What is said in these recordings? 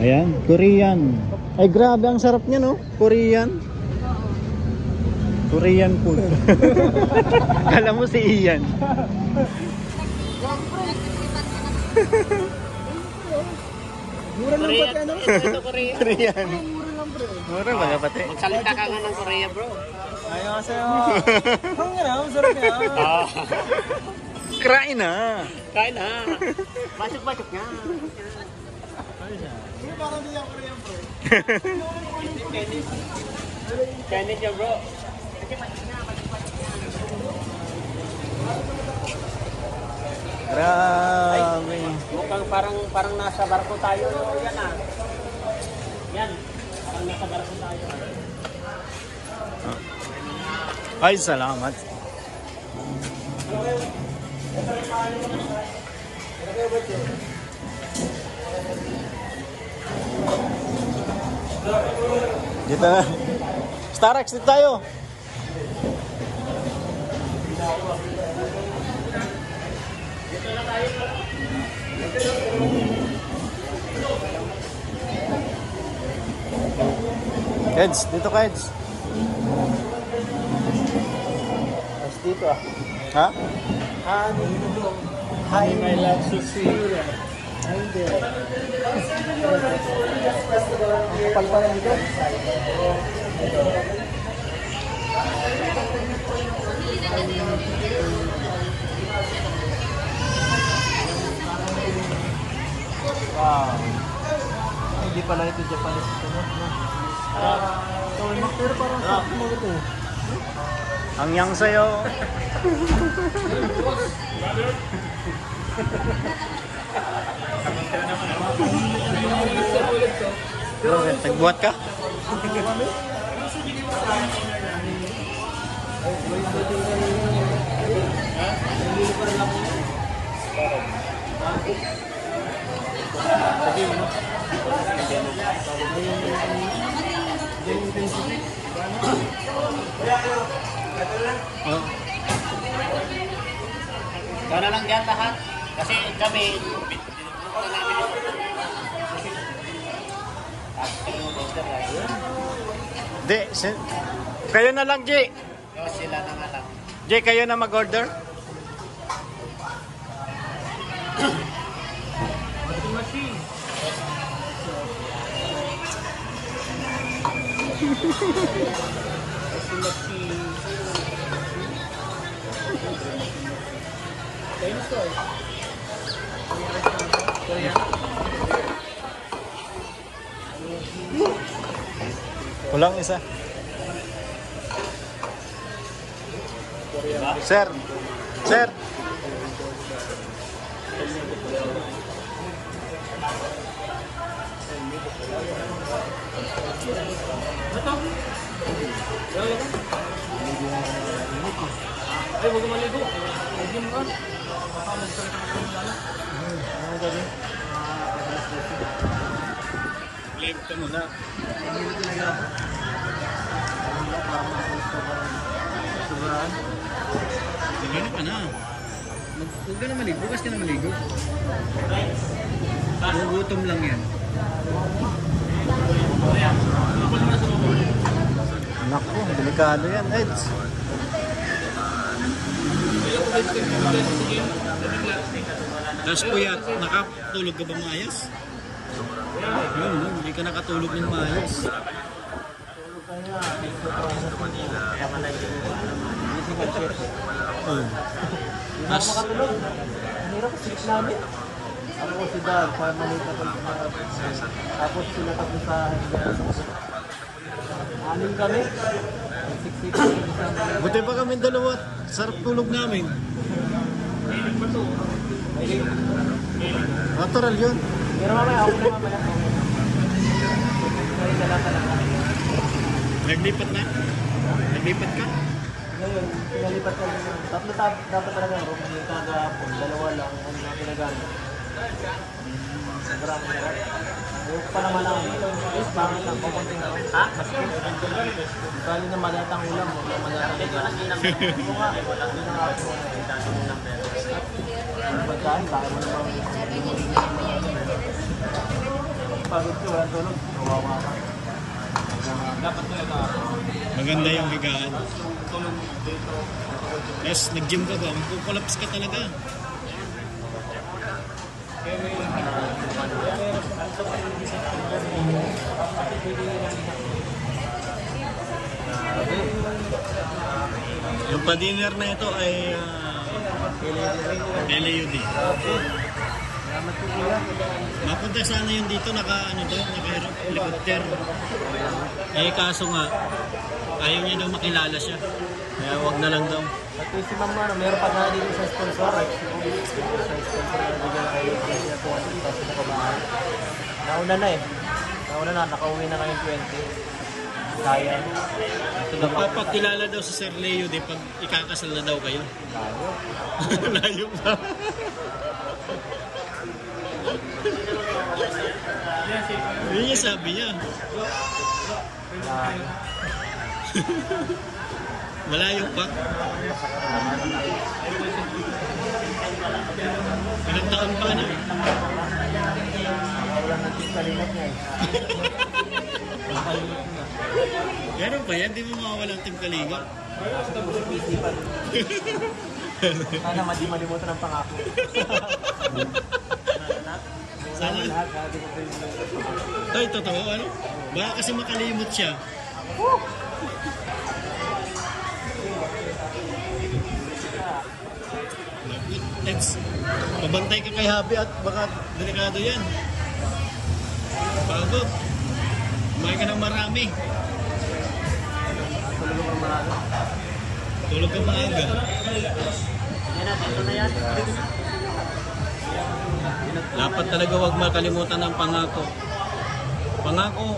Ayan, Korean. Ay grabe, ang sarap niya no, Korean. Korean food. Kala mo si Ian. Mura lang pati ano? Ito Korea. Korean. Mura lang pre. Mura ba pati? Magsalita ka nga ng Korea bro. Ayaw kasi ang nga na, masarap yan. Krain na. Kain na. Basok-basok nga. Parang di yung Korean pre. Chinese yan bro. Grabe. Mukhang parang nasa barko tayo. Yan ah. Yan. Parang nasa barko tayo. Ay, salamat. Dito na. Starex, dito tayo. Keds, dito Keds. Mas dito ah. Ha? Hi, my love, so see you. Ay, hindi. Ang kapal pa lang dito. Wow. Hindi pala ito Japanese ito, no? Pero parang sarap mo ito. Ang yang sa'yo. Okay, tagbuhat ka? Oh. Gana lang dyan lahat. Kasi kami, Di, kayo na lang, G. sila na nga lang. G, kayo na mag-order? Kulang isa. Sir. Sir. Ay, huwag maligo. Huwag mo ka. Live ka muna. Gano'n ka na. Huwag ka na maligo. Bukas ka na maligo. Gutom lang yan. Naku, delikado yan, Eds. Tapos kuya, nakatulog ka ba maayos? Yun, no? Hindi ka nakatulog ng maayos. Mas makatulog. Ang hirap sleep namin. Ako si Dad, sa malita ko. Tapos sila tatlo sa amin kami. Buti pa kami dalawa. Sarap tulog namin. Natural yun. Pero mamaya, ako na mamaya. Kaya dala talaga. Naglipat na? Naglipat ka? Ngayon, pinalipat ka lang. Tatlo dapat talaga ang room. Yung kagahapon, dalawa lang ang pinagano. Sobrang hirap. Yung pa naman lang, is bakit lang, kukunting lang. Ha? Bali na malatang ulam mo, malatang ulam. Ito nga, hindi na nga ako. Ang pagkain, kaya mo naman. pagod ka, walang tulog. Kawawa ka. Dapat talaga. Maganda yung higaan. Yes, nag-gym ka ba? Magkukolaps ka talaga. Yung pa-dinner na ito ay LAUD. Mapunta sana yung dito, naka-helicopter. Eh kaso nga, ayaw niya daw makilala siya. Kaya wag na lang daw. At si Ma'am, meron pa na dito sa sponsor. Sa sponsor, bigyan na kayo siya 200,000 na kabahan. Nauna na eh. Nakauwi na ngayong 20. Kaya. Magpapakilala daw si Sir Leo di pag ikakasal na daw kayo. Layo. Layo pa. Yun yung sabi niya. Malayo pa. Ilang taon pa na? Wala natin kalingat niya eh. Meron pa yan, di mo mawawala ang Team Kalinga. Sana di malimutan ang pangako. Sana? Ay, totoo ano? Baka kasi makalimot siya. Let's pabantay ka kay Happy at baka delikado yan. Pagod. Kumain ka ng marami. Tulog ka maaga. Yan na, dito na yan. Dapat talaga wag makalimutan ng pangako. Pangako.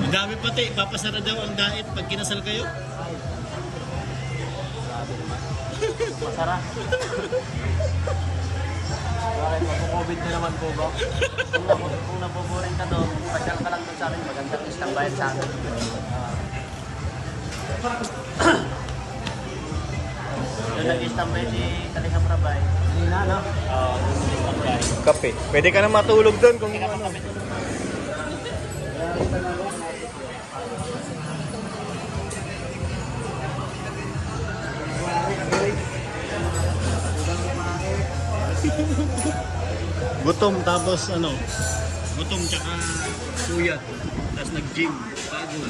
Ang dami pati, papasara daw ang diet pag kinasal kayo. Masarap. Bakit? Mag-COVID na naman po ba? Kung naboboring ka doon, pasyal ka lang doon sa amin. Magandang islang bayad sa amin. Doon nag-istambay si Kaliham Rabay. Hindi na, no? Oo, nag-istambay. Kape. Pwede ka na matulog doon kung ano. Gutom tapos ano? Gutom tsaka puyat. Tapos nag-gym. Pagod.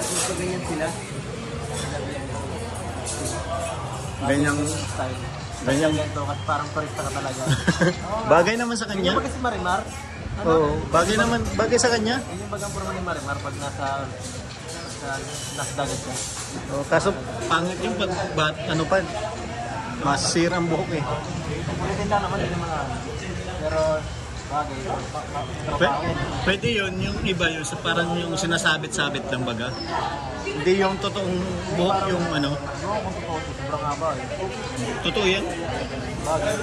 Gusto ganyan sila. Ganyang Style. Ganyang Ganyan to, kasi parang turista ka talaga. bagay naman sa Ganyan kanya. ba kasi Marimar? Ano? Oo, bagay sa kanya. Ganyan bagang puro ni Marimar pag nasa dagat ka. Oh, kaso pangit yung pag ano pa, masisira ang buhok eh. Kulitin lang naman, hindi naman ano. Pero bagay. Pwede yun, yung iba yun, parang yung sinasabit-sabit ng baga. Hindi yung totoong buhok yung ano. Oo, kung totoo, sobrang haba eh. Totoo yan. Bagay.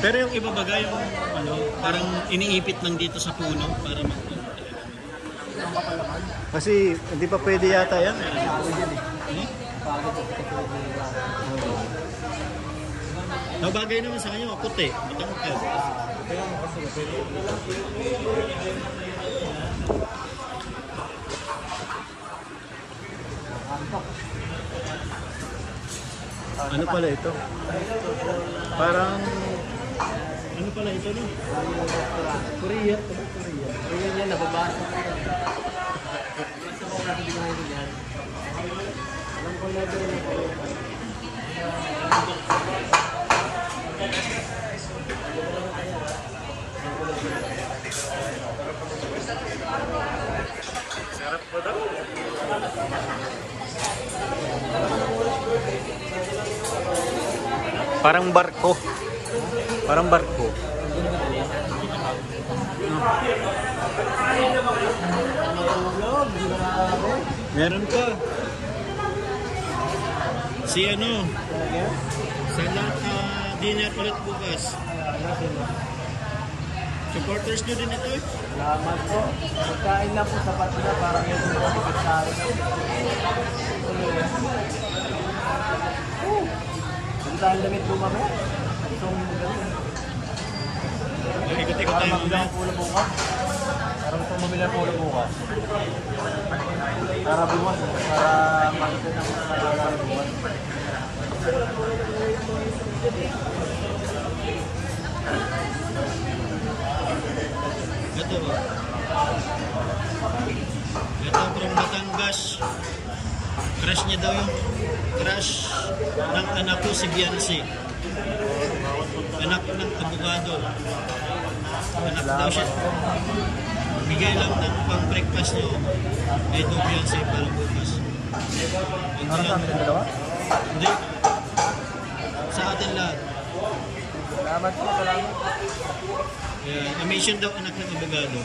Pero yung iba baga yung ano, parang iniipit ng dito sa puno para kasi hindi pa pwede yata yan. Pagod yan eh. Hmm? Pagod at katulad nila. Nabagay naman sa kanya, puti, matangkad. Kaya mo kasi pwede. Antok. Ano pala ito? Parang ano pala ito no? Korea. Korea yan, nababasa ko yan. Basta ko kasi di ko naiintindihan. Alam ko na doon yung Korea. Sarap po daw. Parang barko. Parang barko. Grabe. Meron pa. Si ano, Talaga? sa dinner ulit bukas. Supporters nyo din ito eh. Salamat po. Pagkain lang po sapat na parang yung tumutipid sa akin. Hindi tayong damit po mamaya. Itong ganun. Ikot-ikot tayo Parang mabila mamaya. ang pulo bukas. Parang itong mabila ang pulo bukas. Para bukas. Para makita na mga para bukas. Ito ba? Ito from Batangas. Crush niya daw yung crush ng anak ko si Biancy. Anak ng abogado. Anak daw siya. Bigay lang ng pang-breakfast niyo. Ay do Biancy para bukas. Ito Para sa lang. amin ang dalawa? Hindi. Sa atin lahat. Salamat po. Salamat. Yeah, mission daw anak ng abogado.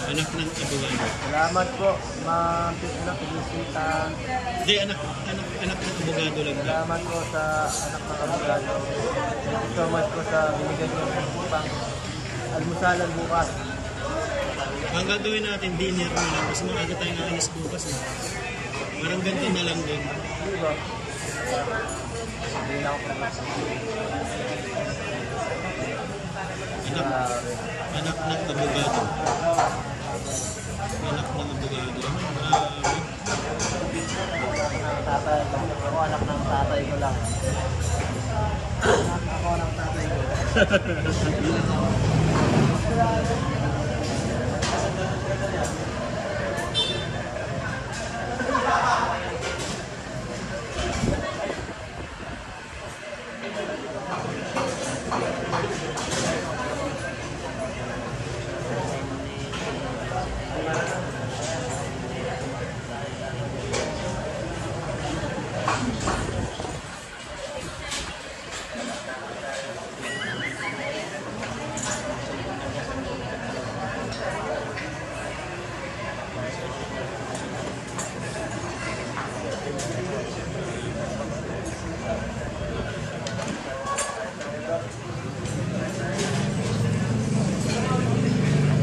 Anak ng abogado. Salamat po. Ma'am Tisna, Felicita. Hindi, anak ng abogado lang daw. Salamat po sa anak ng abogado. Thank you so much po sa binigyan niyo ng pang almusalan bukas. Ang gagawin natin, dinner na lang. Kasi maaga tayong aalis bukas. Eh. Parang ganito na lang din. Di ba? Hindi na ako pag-isip. Anak, Grabe. anak ng abogado. Anak ng abogado. Grabe. Tatay ko. Ako anak ng tatay ko lang. Anak ako ng tatay ko.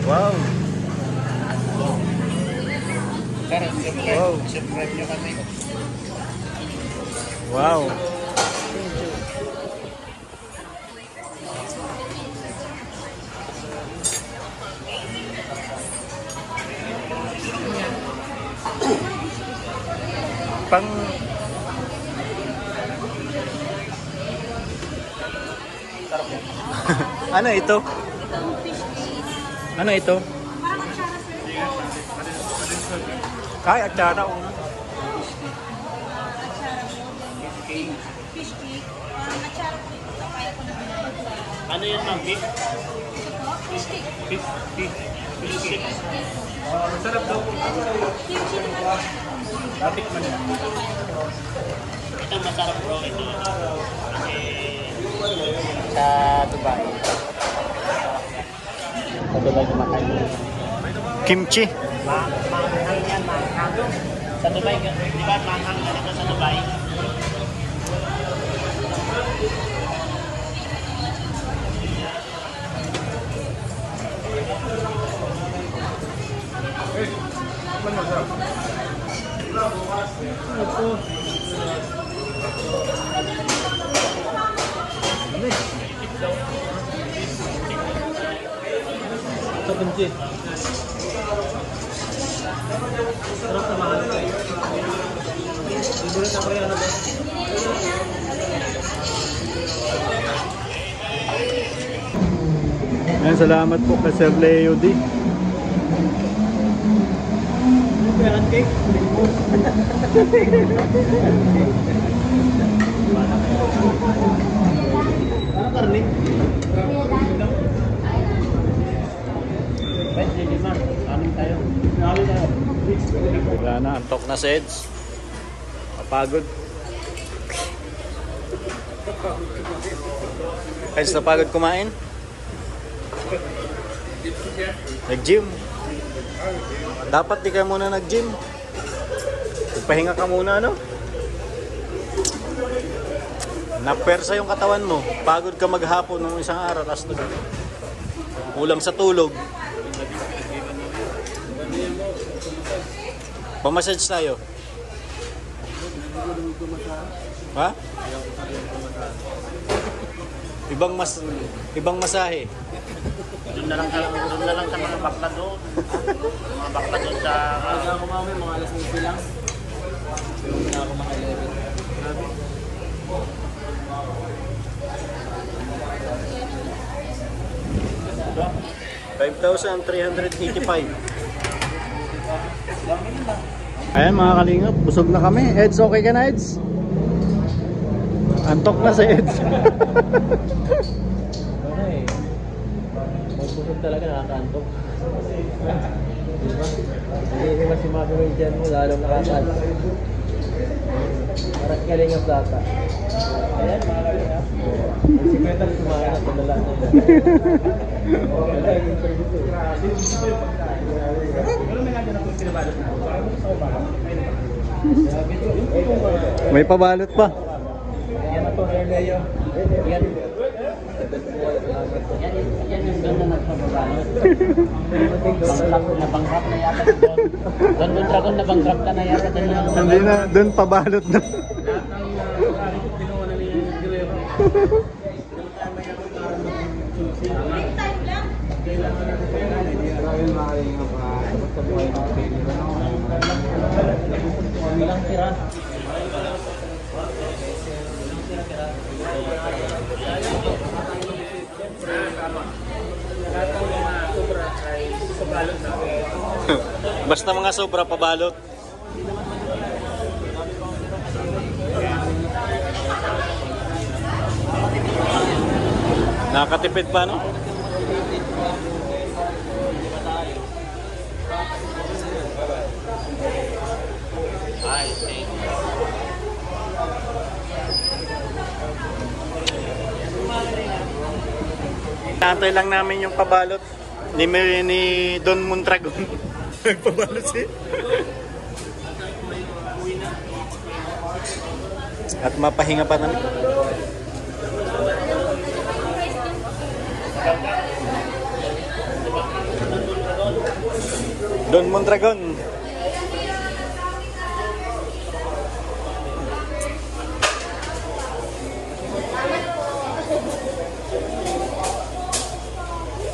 Wow! Wow! Subscribe nyo kami. Wow! Pang ano ito? Ano ito? Ay, atsara. Fish cake. Atsara po ito. Kaya ko na binayad. Ano yan, ma'am? Beef? Fish cake. Fish cake. Masarap daw po. Kimchi naman. Lapit man yan. Ito masarap bro. Ito. Kasi sa Dubai. Sa Dubai kumakain. Kimchi. Maanghang yan, maanghang. Sa Dubai, di ba maanghang na ito sa Dubai? Ito kimchi. Sarap na mahal. Bibulit ako yan. Salamat po kay Sir Leo D. Peran cake. Ano karne? Wala na, antok na si Eds. Kapagod. Eds, napagod kumain? Nag-gym. Dapat di ka muna nag-gym. Pahinga ka muna, no? Napersa yung katawan mo. Pagod ka maghapon nung isang araw. Tapos kulang sa tulog. Pamassage tayo. Ha? Ibang masahe. Doon na lang sa mga bakla doon. Mga bakla doon sa... Aga ako mamaya, mga alas 9 lang. Hindi na ako mga 11. Grabe. $5,385. Ayan mga kalingap, busog na kami. Eds, okay ka na Eds? Antok na si Eds. Ano eh. Magbusog talaga, nakakaantok. Diba? Hindi mas si Mami May dyan mo, lalong nakakaantok. Parang kalingap data. Ayan mga kalingap. Si Petal kumain at padala na yun. Wala yung interview ko. May pabalot pa. Yan na to, Leo. Yan. Yan yung doon na nagpapabalot. Nabangrap na yata doon. Doon Dragon, nabangrap ka na yata doon. Hindi na, doon pabalot na. Ilang tira? Basta mga sobra pabalot. Nakatipid pa, no? Naantay lang namin yung pabalot ni Don Mondragon. Nagpabalot siya. At mapahinga pa namin. Don Mondragon.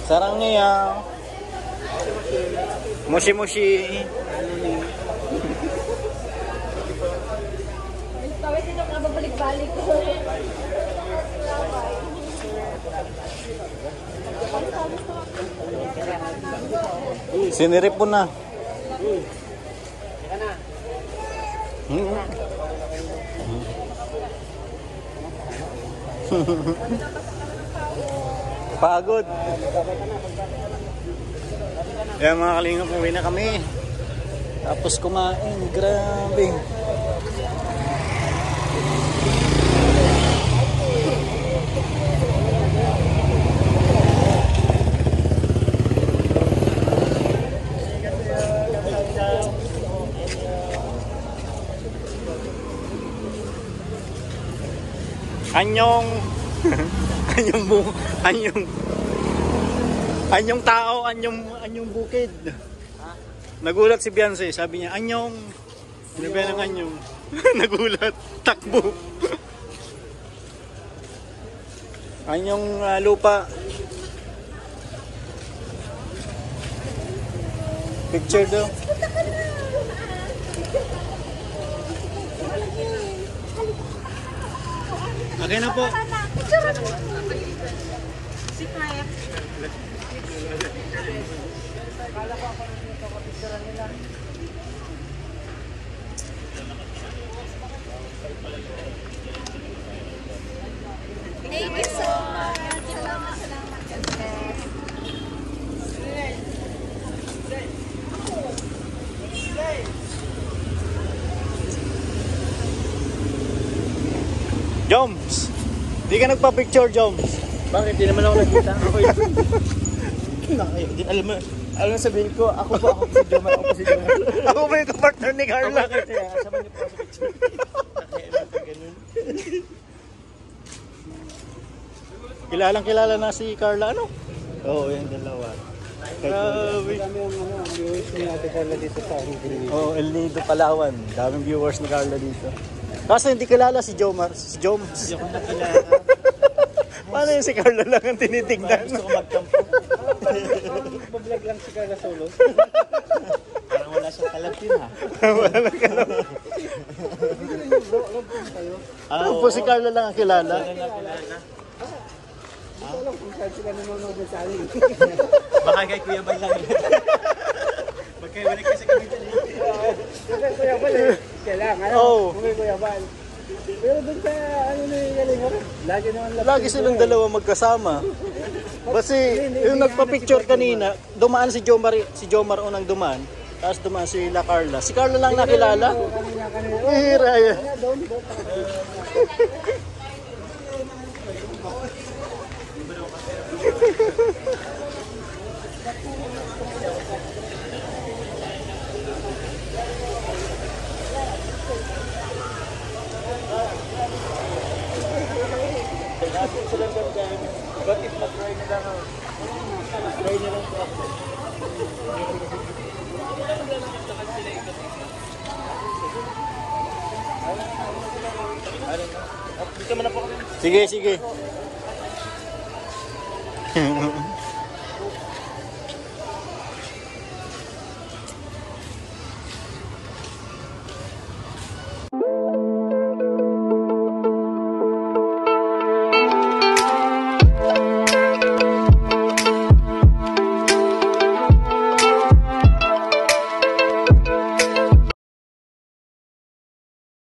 Sarang niya. Mushi-mushi. Tawid dito ka babalik-balik ko. Sinirip mo na. Pagod. Kaya mga kalingap, uwi na kami. Tapos kumain. Grabe. Anyong anyong tao, anyong bukid. Nagulat si Beyonce, sabi niya, anyong. Sinabi ng anyong. Nagulat, takbo. Anyong lupa. Picture daw. Okay na po. Si Kaya. Thank you so much. Salamat. Joms! Di ka nagpa-picture, Joms. Bakit? Di naman ako nakita. Ako yun. Alam mo sabihin ko, ako po si Jomar, ako po si Jomar. Ako ba yung partner ni Carla? Bakit kaya? Kasama niyo po ako sa picture. Nakailan ka ganun. Kilalang kilala na si Carla, ano? Oo, yung dalawa. Grabe. Kami ang viewers ni Ate Carla dito sa Hungary. Oh, El Nido, Palawan. Daming viewers ni Carla dito. Kaso hindi kilala si Jomar. Si Jom. Hindi ako nakilala. Paano yung si Carla lang ang tinitignan? Gusto ko magkampo. Bablog lang si Carla solo. Parang wala siyang kalapin ha. Wala lang ka lang. Ano po si Carla lang ang kilala? Hindi ko alam kung saan sila nanonood sa amin. Baka kay Kuya Bal lang. Magkaiwalik kasi kami dyan. Kasi Kuya Bal eh. Kailangan. Oo. Kung Kuya Bal. Pero doon sa ano na yung galing mo rin. Lagi naman Lagi silang dalawa magkasama. Kasi yung nagpa-picture kanina, dumaan si Jomar unang dumaan. Tapos dumaan si La Carla. Si Carla lang nakilala. kanina. Hira yan. Doon. Bakit mag-try nila na? Try nila lang po ako. Dito mo na po kami. Sige, sige.